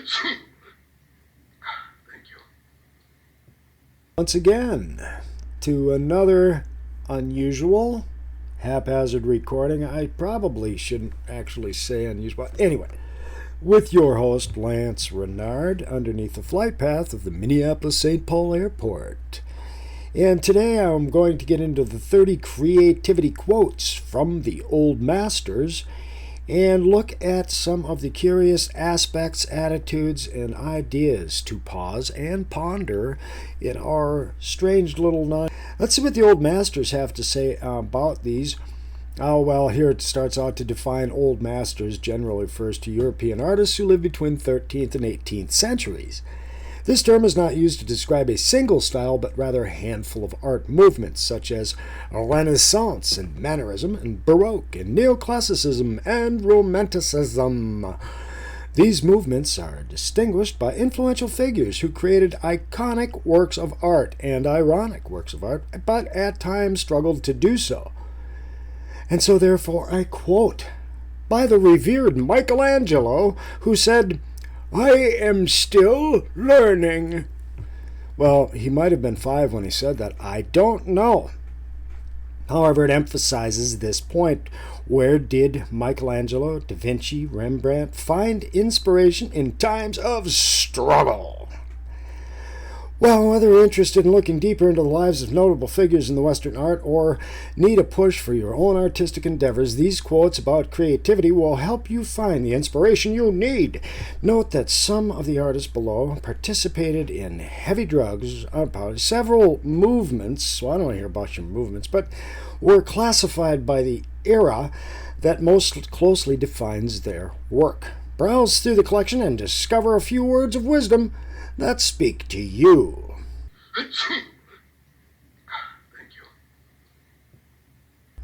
Thank you. Once again, to another unusual, haphazard recording. I probably shouldn't actually say unusual. Anyway, with your host, Lance Reynard, underneath the flight path of the Minneapolis-St. Paul Airport. And today I'm going to get into the 30 creativity quotes from the old masters and look at some of the curious aspects, attitudes, and ideas to pause and ponder in our strange little non. Let's see what the old masters have to say about these. Oh, well, here it starts out to define old masters generally refers to European artists who lived between 13th and 18th centuries. This term is not used to describe a single style, but rather a handful of art movements, such as Renaissance and Mannerism and Baroque and Neoclassicism and Romanticism. These movements are distinguished by influential figures who created iconic works of art and ironic works of art, but at times struggled to do so. And so therefore I quote by the revered Michelangelo, who said, "I am still learning." Well, he might have been 5 when he said that. I don't know. However, it emphasizes this point. Where did Michelangelo, Da Vinci, Rembrandt find inspiration in times of struggle? Well, whether you're interested in looking deeper into the lives of notable figures in the Western art or need a push for your own artistic endeavors, these quotes about creativity will help you find the inspiration you need. Note that some of the artists below participated in heavy drugs about several movements, so I don't hear about your movements, but were classified by the era that most closely defines their work. Browse through the collection and discover a few words of wisdom that speak to you. Thank you.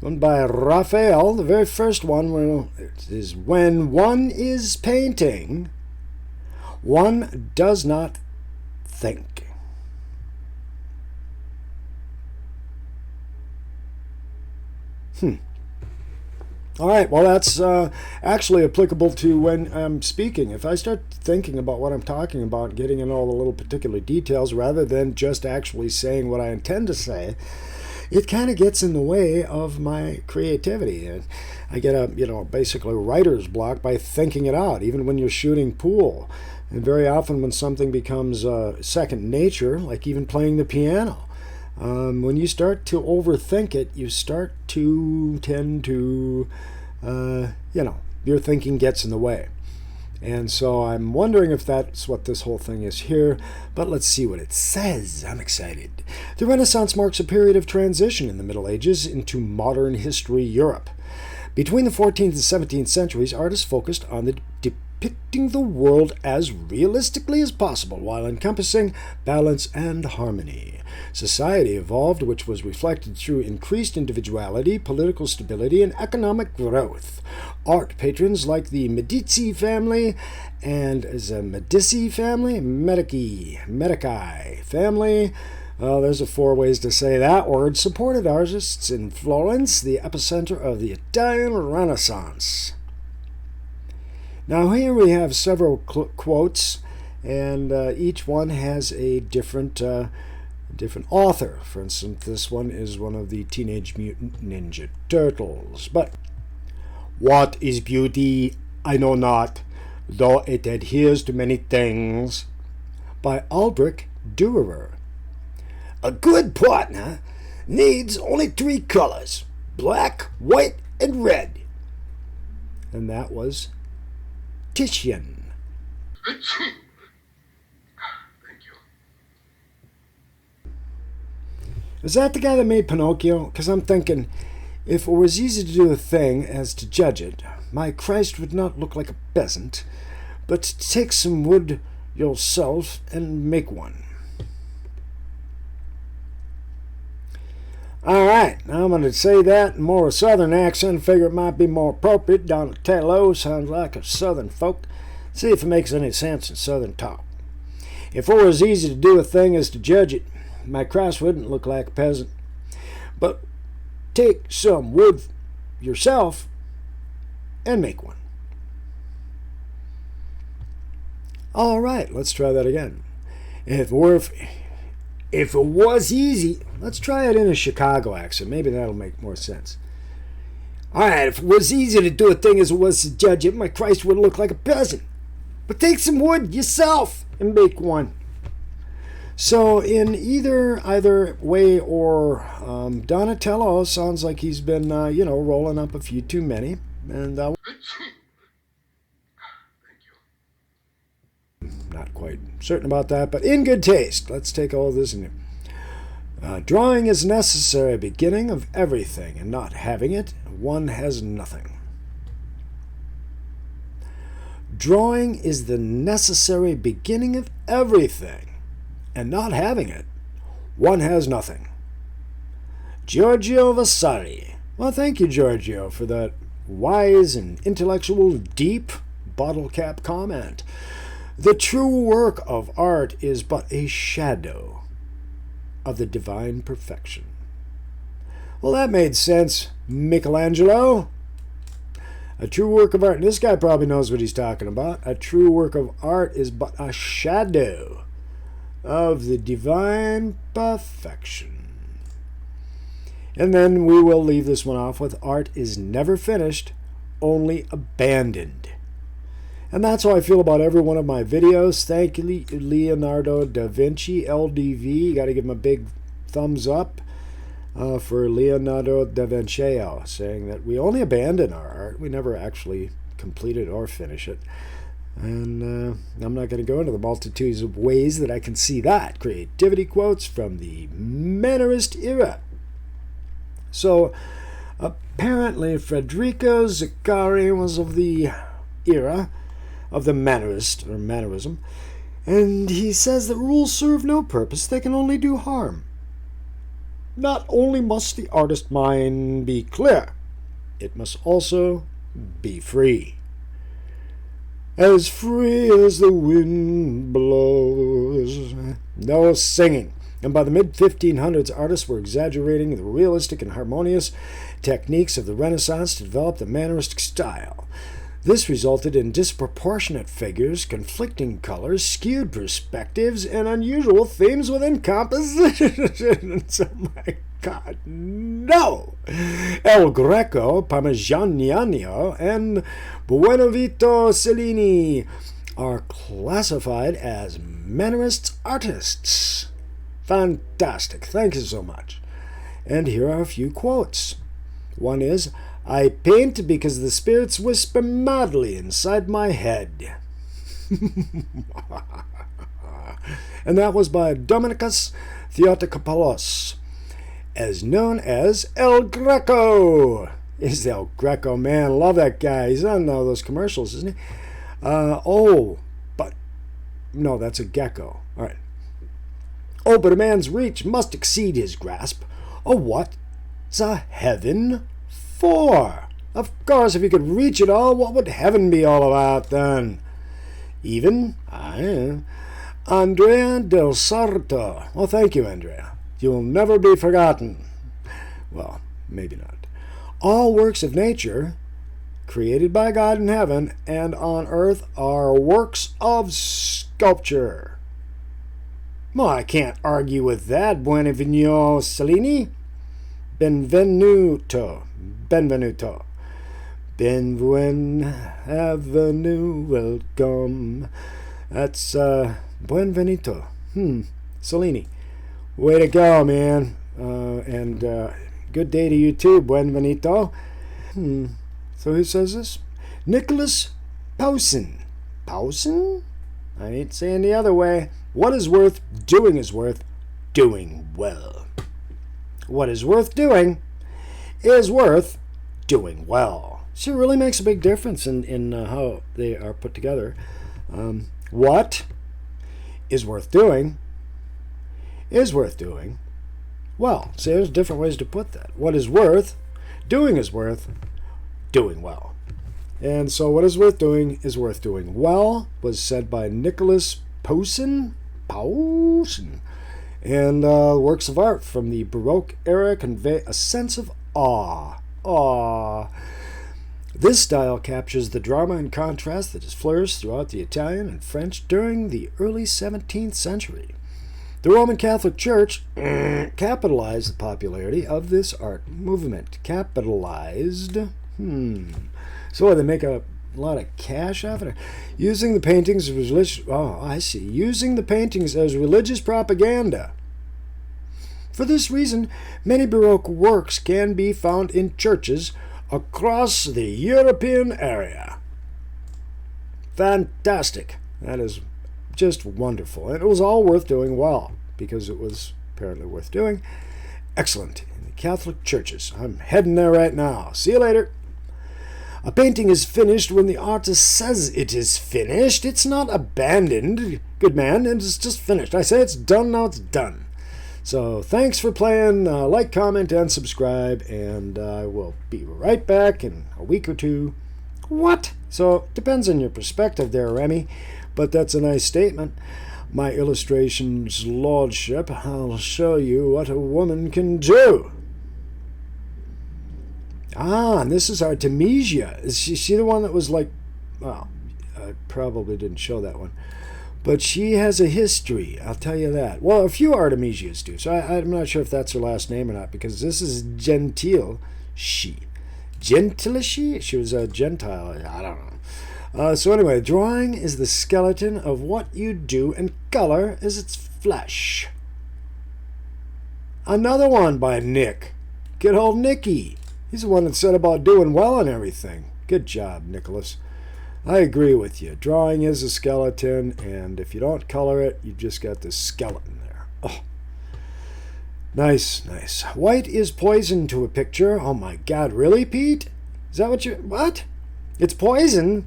One by Raphael, the very first one is, when one is painting, one does not think. All right, well, that's actually applicable to when I'm speaking. If I start thinking about what I'm talking about, getting into all the little particular details, rather than just actually saying what I intend to say, it kind of gets in the way of my creativity. I get basically writer's block by thinking it out, even when you're shooting pool. And very often when something becomes second nature, like even playing the piano, when you start to overthink it, you start to tend to, your thinking gets in the way. And so I'm wondering if that's what this whole thing is here, but let's see what it says. I'm excited. The Renaissance marks a period of transition in the Middle Ages into modern history Europe. Between the 14th and 17th centuries, artists focused on depicting the world as realistically as possible while encompassing balance and harmony. Society evolved, which was reflected through increased individuality, political stability, and economic growth. Art patrons like the Medici family and the Medici family, there's 4 ways to say that word, supported artists in Florence, the epicenter of the Italian Renaissance. Now here we have several quotes, and each one has a different author. For instance, this one is one of the Teenage Mutant Ninja Turtles. But what is beauty? I know not, though it adheres to many things. By Aldrich Dürer. A good partner needs only 3 colors: black, white, and red. And that was Titian. Thank you. Is that the guy that made Pinocchio? Because I'm thinking, if it was easy to do a thing as to judge it, my Christ would not look like a peasant, but take some wood yourself and make one. All right, now I'm going to say that in more a southern accent. Figure it might be more appropriate. Donatello sounds like a southern folk. See if it makes any sense in southern talk. If it were as easy to do a thing as to judge it, my Christ wouldn't look like a peasant. But take some wood yourself and make one. All right, let's try that again. If it was easy, let's try it in a Chicago accent. Maybe that'll make more sense. All right, if it was easy to do a thing as it was to judge it, my Christ would look like a peasant. But take some wood yourself and make one. So in either way or Donatello sounds like he's been, rolling up a few too many. And Thank you. not quite certain about that, but in good taste. Let's take all this in here. Drawing is necessary beginning of everything, and not having it, one has nothing. Drawing is the necessary beginning of everything, and not having it, one has nothing. Giorgio Vasari. Well, thank you, Giorgio, for that wise and intellectual, deep bottle cap comment. The true work of art is but a shadow of the divine perfection. Well, that made sense, Michelangelo. A true work of art, and this guy probably knows what he's talking about. A true work of art is but a shadow of the divine perfection. And then we will leave this one off with art is never finished, only abandoned. And that's how I feel about every one of my videos. Thank you, Leonardo da Vinci, LDV. Got to give him a big thumbs up for Leonardo da Vinci, saying that we only abandon our art. We never actually complete it or finish it. And I'm not going to go into the multitudes of ways that I can see that. Creativity quotes from the Mannerist era. So apparently Federico Zuccari was of the era of the Mannerist or Mannerism, and he says that rules serve no purpose, they can only do harm. Not only must the artist mind be clear, it must also be free. As free as the wind blows. No singing. And by the mid-1500s, artists were exaggerating the realistic and harmonious techniques of the Renaissance to develop the Manneristic style. This resulted in disproportionate figures, conflicting colors, skewed perspectives, and unusual themes within compositions. Oh my God, no! El Greco, Parmigiano, and Buonaventura Cellini are classified as Mannerist artists. Fantastic. Thank you so much. And here are a few quotes. One is, I paint because the spirits whisper madly inside my head. And that was by Dominicus Theotokopoulos, as known as El Greco. Is El Greco, man. Love that guy. He's on all those commercials, isn't he? But no, that's a gecko. All right. Oh, but a man's reach must exceed his grasp. Oh, what's a heaven for? Of course, if you could reach it all, what would heaven be all about then? Even, Andrea del Sarto. Well, thank you, Andrea. You'll never be forgotten. Well, maybe not. All works of nature, created by God in heaven and on earth, are works of sculpture. Well, I can't argue with that, Buonaventura Cellini. Benvenuto. Benvenuto. Benvenuto, welcome. That's Benvenuto. Cellini. Way to go, man. And good day to you too, Benvenuto. So who says this? Nicolas Poussin. Poussin? I ain't saying the other way. What is worth doing well. What is worth doing is worth doing well. So it really makes a big difference in how they are put together. What is worth doing is worth doing well. See, there's different ways to put that. What is worth doing is worth doing well. And so what is worth doing well was said by Nicolas Poussin. And works of art from the Baroque era convey a sense of awe. This style captures the drama and contrast that has flourished throughout the Italian and French during the early 17th century. The Roman Catholic Church capitalized the popularity of this art movement. Capitalized? So they make a lot of cash off it? Using the paintings as religious... Oh, I see. Using the paintings as religious propaganda. For this reason, many Baroque works can be found in churches across the European area. Fantastic. That is just wonderful. And it was all worth doing well, because it was apparently worth doing. Excellent. In the Catholic churches. I'm heading there right now. See you later. A painting is finished when the artist says it is finished. It's not abandoned, good man, and it's just finished. I say it's done, now it's done. So thanks for playing. Like, comment, and subscribe, and I will be right back in a week or two. What? So, depends on your perspective there, Remy, but that's a nice statement. My illustrations, lordship, I'll show you what a woman can do. Ah, and this is Artemisia. Is she the one that was like... Well, I probably didn't show that one. But she has a history, I'll tell you that. Well, a few Artemisias do, so I'm not sure if that's her last name or not, because this is Gentileschi. Gentileschi? She was a Gentile, I don't know. So anyway, drawing is the skeleton of what you do, and color is its flesh. Another one by Nick. Good old Nicky. He's the one that said about doing well and everything. Good job, Nicholas. I agree with you. Drawing is a skeleton, and if you don't color it, you just got this skeleton there. Oh, nice, nice. White is poison to a picture. Oh my God, really, Pete? Is that what you... What? It's poison?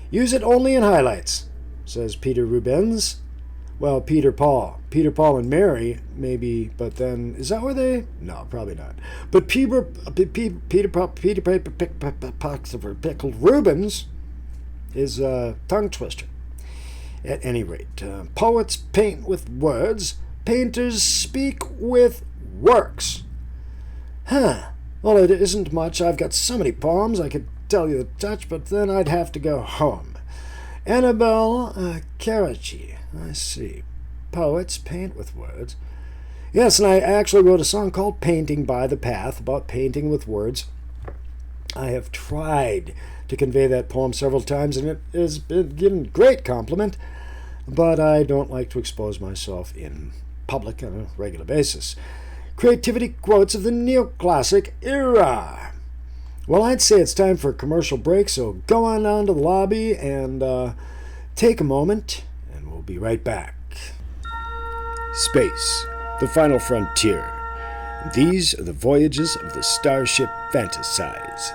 Use it only in highlights, says Peter Rubens. Well, Peter Paul and Mary, maybe, but then... Is that where they... No, probably not. But Peter Rubens is a tongue twister. At any rate, poets paint with words, painters speak with works. Well, it isn't much. I've got so many poems I could tell you the touch, but then I'd have to go home. Annibale Carracci. I see. Poets paint with words. Yes, and I actually wrote a song called Painting by the Path about painting with words. I have tried to convey that poem several times, and it has been given great compliment, but I don't like to expose myself in public on a regular basis. Creativity quotes of the neoclassic era. Well, I'd say it's time for a commercial break, so go on down to the lobby and take a moment, and we'll be right back. Space, the final frontier. These are the voyages of the starship Fantasize.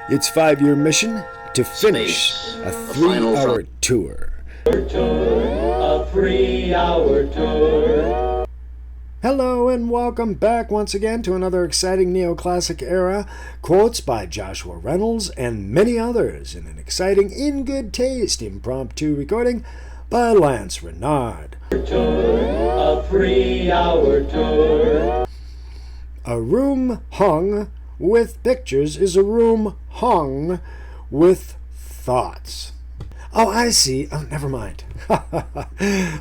Its 5-year mission to finish a 3-hour tour. A 3-hour tour. Hello and welcome back once again to another exciting neoclassic era. Quotes by Joshua Reynolds and many others in an exciting, in good taste, impromptu recording by Lance Renard. A 3-hour tour. A room hung with pictures is a room hung with thoughts. Oh, I see. Oh, never mind.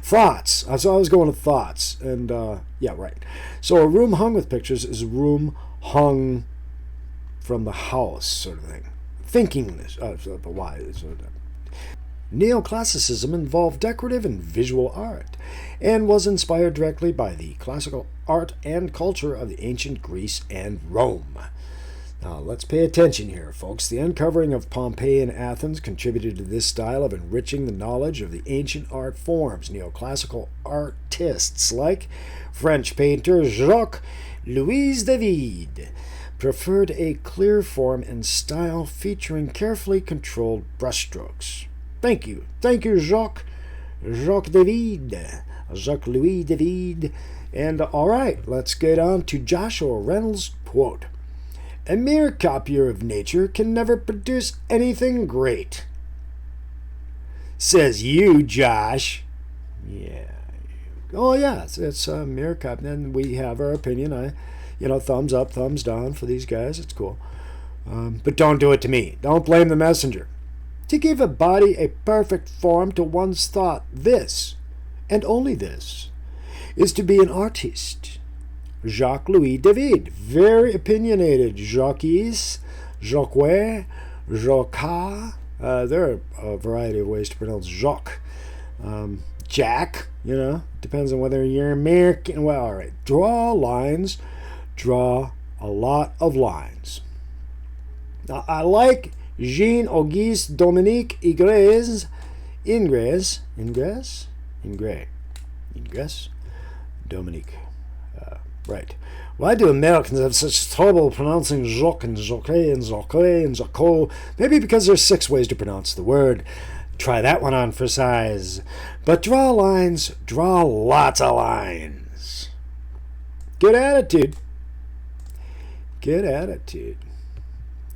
Thoughts. So I was going with thoughts. And, yeah, right. So a room hung with pictures is a room hung from the house, sort of thing. Thinking this. Why? Neoclassicism involved decorative and visual art, and was inspired directly by the classical art and culture of the ancient Greece and Rome. Now, let's pay attention here, folks. The uncovering of Pompeii and Athens contributed to this style of enriching the knowledge of the ancient art forms. Neoclassical artists like French painter Jacques-Louis David preferred a clear form and style featuring carefully controlled brushstrokes. Thank you, Jacques-Louis David. And all right, let's get on to Joshua Reynolds' quote. A mere copier of nature can never produce anything great. Says you, Josh. Yeah. Oh, yeah, it's a mere copy. And we have our opinion. Thumbs up, thumbs down for these guys. It's cool. But don't do it to me. Don't blame the messenger. To give a body a perfect form to one's thought, this, and only this, is to be an artiste. Jacques-Louis David, very opinionated. Jacques, Jacques, Jacques. There are a variety of ways to pronounce Jacques. Jack, depends on whether you're American. Well, all right. Draw lines. Draw a lot of lines. Now, I like Jean-Auguste Dominique Ingres, Dominique. Right. Why do Americans have such trouble pronouncing Jacques and Jacques and Jacques and Jacques? Maybe because there's 6 ways to pronounce the word. Try that one on for size. But draw lines, draw lots of lines. Good attitude. Good attitude.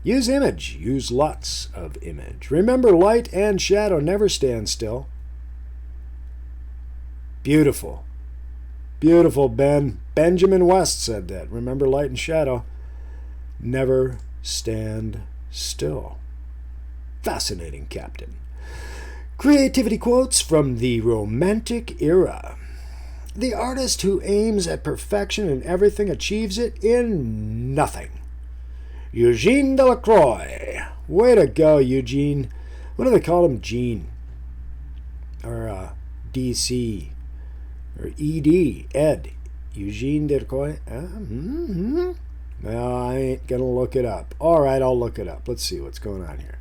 Use image. Use lots of image. Remember, light and shadow never stand still. Beautiful. Beautiful, Ben. Benjamin West said that. Remember, light and shadow never stand still. Fascinating, Captain. Creativity quotes from the Romantic era. The artist who aims at perfection in everything achieves it in nothing. Eugene Delacroix. Way to go, Eugene. What do they call him? Gene. Or DC. Or ED. Ed. Eugene Delacroix. Well, I ain't going to look it up. All right, I'll look it up. Let's see what's going on here.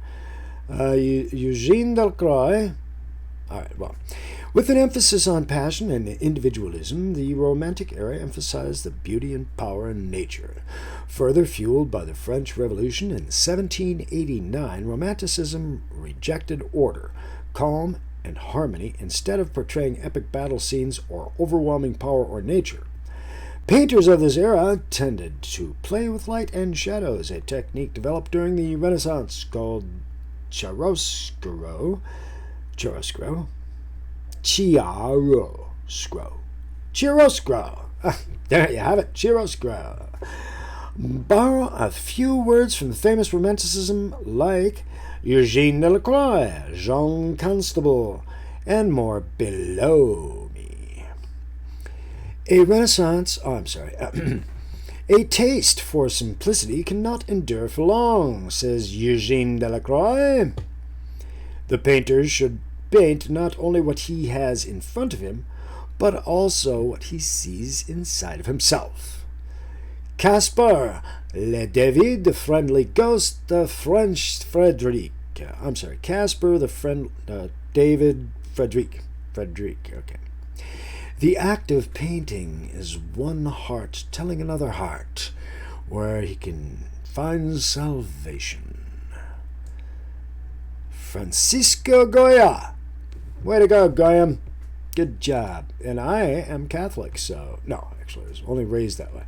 Eugene Delacroix. All right, well. With an emphasis on passion and individualism, the Romantic era emphasized the beauty and power in nature. Further fueled by the French Revolution in 1789, Romanticism rejected order, calm, and harmony instead of portraying epic battle scenes or overwhelming power or nature. Painters of this era tended to play with light and shadows, a technique developed during the Renaissance called chiaroscuro. There you have it, chiaroscuro. Borrow a few words from the famous Romanticism like Eugene Delacroix, Jean Constable, and more below me. A taste for simplicity cannot endure for long, says Eugene Delacroix. The painter should paint not only what he has in front of him, but also what he sees inside of himself. Casper, le David, the friendly ghost, the French Frederic. Casper, the friend, David, Frederic, okay. The act of painting is one heart telling another heart where he can find salvation. Francisco Goya. Way to go, Goya. Good job. And I am Catholic, so... No, actually, I was only raised that way.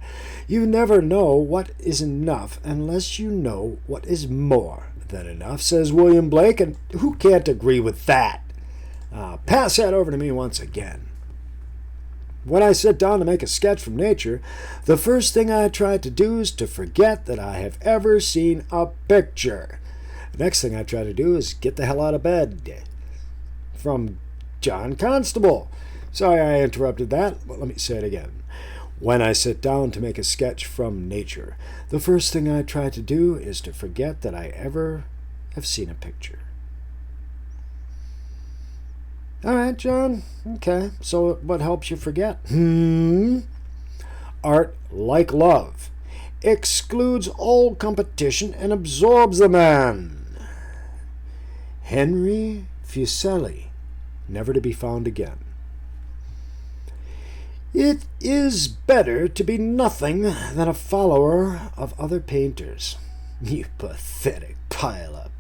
You never know what is enough unless you know what is more than enough, says William Blake, and who can't agree with that? Pass that over to me once again. When I sit down to make a sketch from nature, the first thing I try to do is to forget that I have ever seen a picture. The next thing I try to do is get the hell out of bed. From John Constable. Sorry I interrupted that, but let me say it again. When I sit down to make a sketch from nature, the first thing I try to do is to forget that I ever have seen a picture. All right, John. Okay, so what helps you forget? Art, like love, excludes all competition and absorbs the man. Henry Fuseli, never to be found again. It is better to be nothing than a follower of other painters. You pathetic pile-up.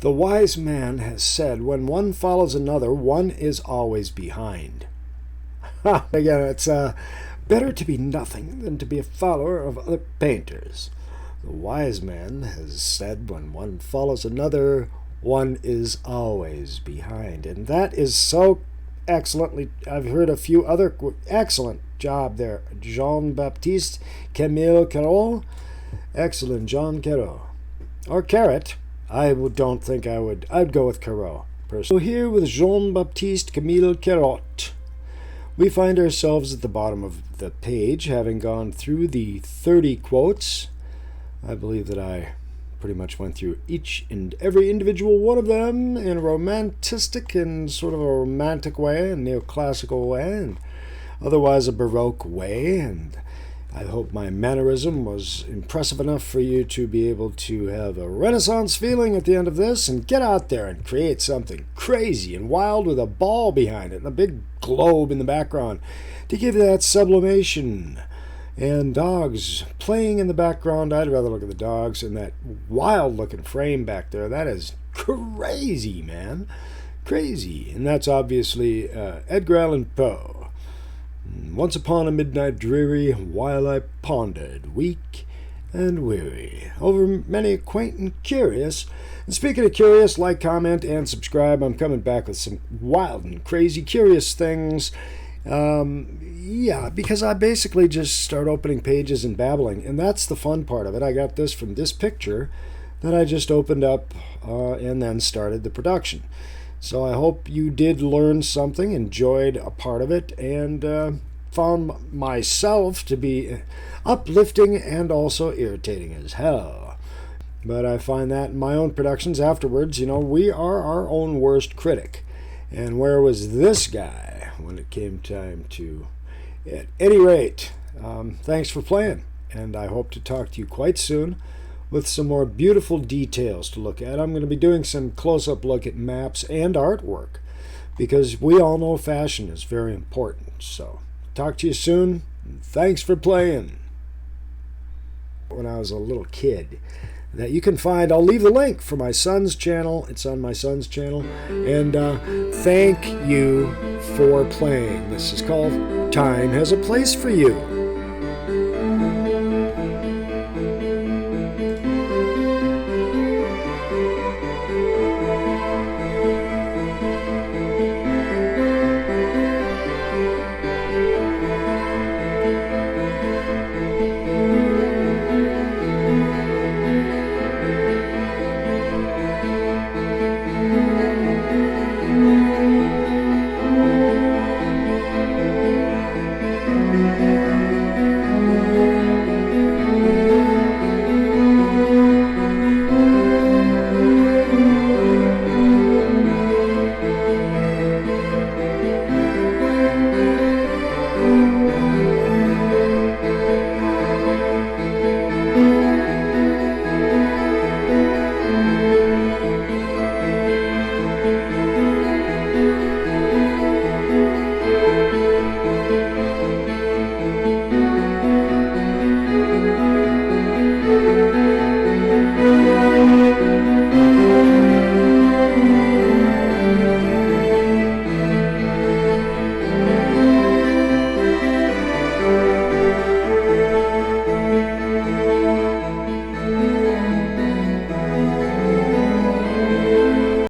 The wise man has said, when one follows another, one is always behind. Again, it's better to be nothing than to be a follower of other painters. The wise man has said, when one follows another, one is always behind. And that is so excellently, I've heard a few other, excellent job there. Jean-Baptiste Camille Carol. Excellent, Jean Carreau. Or Carrot. Don't think I would. I'd go with Carreau, personally. So here with Jean-Baptiste Camille Carrot, we find ourselves at the bottom of the page, having gone through the 30 quotes. I believe that I pretty much went through each and every individual one of them in a romantic and sort of a romantic way, a neoclassical way, and otherwise a Baroque way. And I hope my mannerism was impressive enough for you to be able to have a Renaissance feeling at the end of this and get out there and create something crazy and wild with a ball behind it and a big globe in the background to give you that sublimation. And dogs playing in the background. I'd rather look at the dogs and that wild-looking frame back there. That is crazy, man. Crazy. And that's obviously Edgar Allan Poe. Once upon a midnight dreary, while I pondered, weak and weary, over many quaint and curious. And speaking of curious, like, comment, and subscribe. I'm coming back with some wild and crazy curious things. Yeah, because I basically just start opening pages and babbling, and that's the fun part of it. I got this from this picture that I just opened up and then started the production. So I hope you did learn something, enjoyed a part of it, and found myself to be uplifting and also irritating as hell. But I find that in my own productions afterwards, we are our own worst critic. And where was this guy when it came time to... At any rate, thanks for playing, and I hope to talk to you quite soon with some more beautiful details to look at. I'm going to be doing some close-up look at maps and artwork, because we all know fashion is very important. So, talk to you soon, and thanks for playing. When I was a little kid, that you can find, I'll leave the link for my son's channel. It's on my son's channel. And thank you for playing. This is called Time Has a Place for You.